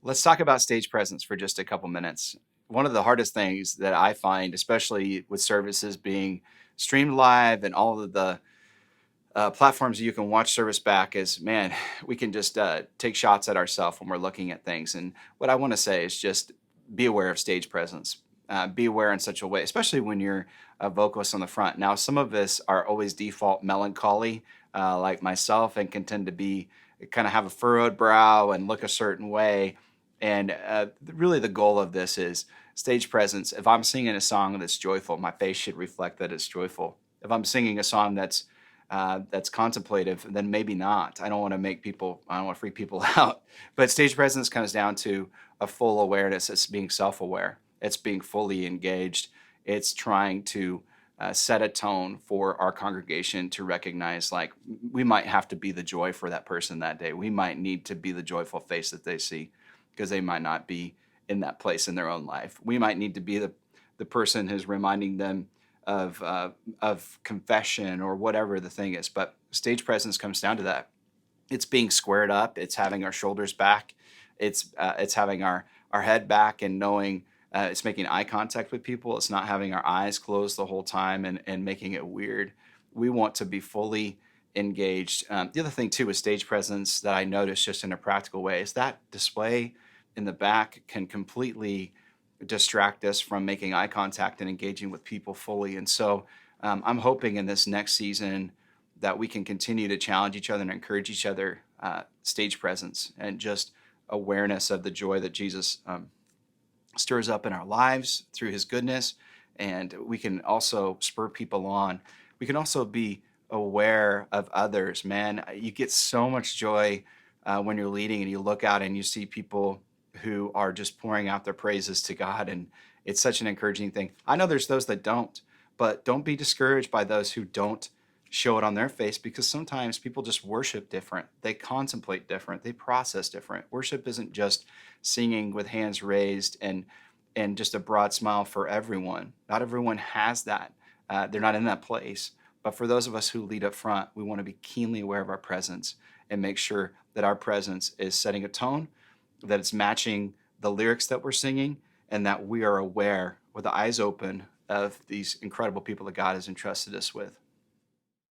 Let's talk about stage presence for just a couple minutes. One of the hardest things that I find, especially with services being streamed live and all of the platforms you can watch service back, is man, we can just take shots at ourselves when we're looking at things. And what I want to say is just be aware of stage presence. Be aware in such a way, especially when you're a vocalist on the front. Now, some of us are always default melancholy, like myself, and can tend to be kind of have a furrowed brow and look a certain way. And really, the goal of this is stage presence. If I'm singing a song that's joyful, my face should reflect that it's joyful. If I'm singing a song that's contemplative, then maybe not. I don't want to make people, I don't want to freak people out. But stage presence comes down to a full awareness. It's being self aware, it's being fully engaged, it's trying to set a tone for our congregation to recognize like we might have to be the joy for that person that day. We might need to be the joyful face that they see because they might not be in that place in their own life. We might need to be the person who's reminding them of confession or whatever the thing is. But stage presence comes down to that. It's being squared up. It's having our shoulders back. It's having our head back and knowing it's making eye contact with people. It's not having our eyes closed the whole time and making it weird. We want to be fully engaged. The other thing too with stage presence that I noticed just in a practical way is that display in the back can completely distract us from making eye contact and engaging with people fully. And so I'm hoping in this next season that we can continue to challenge each other and encourage each other stage presence and just awareness of the joy that Jesus stirs up in our lives through his goodness. And we can also spur people on. We can also be aware of others. Man, you get so much joy when you're leading and you look out and you see people who are just pouring out their praises to God. And it's such an encouraging thing. I know there's those that don't, but don't be discouraged by those who don't show it on their face, because sometimes people just worship different. They contemplate different. They process different. Worship isn't just singing with hands raised and just a broad smile for everyone. Not everyone has that. They're not in that place. But for those of us who lead up front, we want to be keenly aware of our presence and make sure that our presence is setting a tone, that it's matching the lyrics that we're singing, and that we are aware with the eyes open of these incredible people that God has entrusted us with.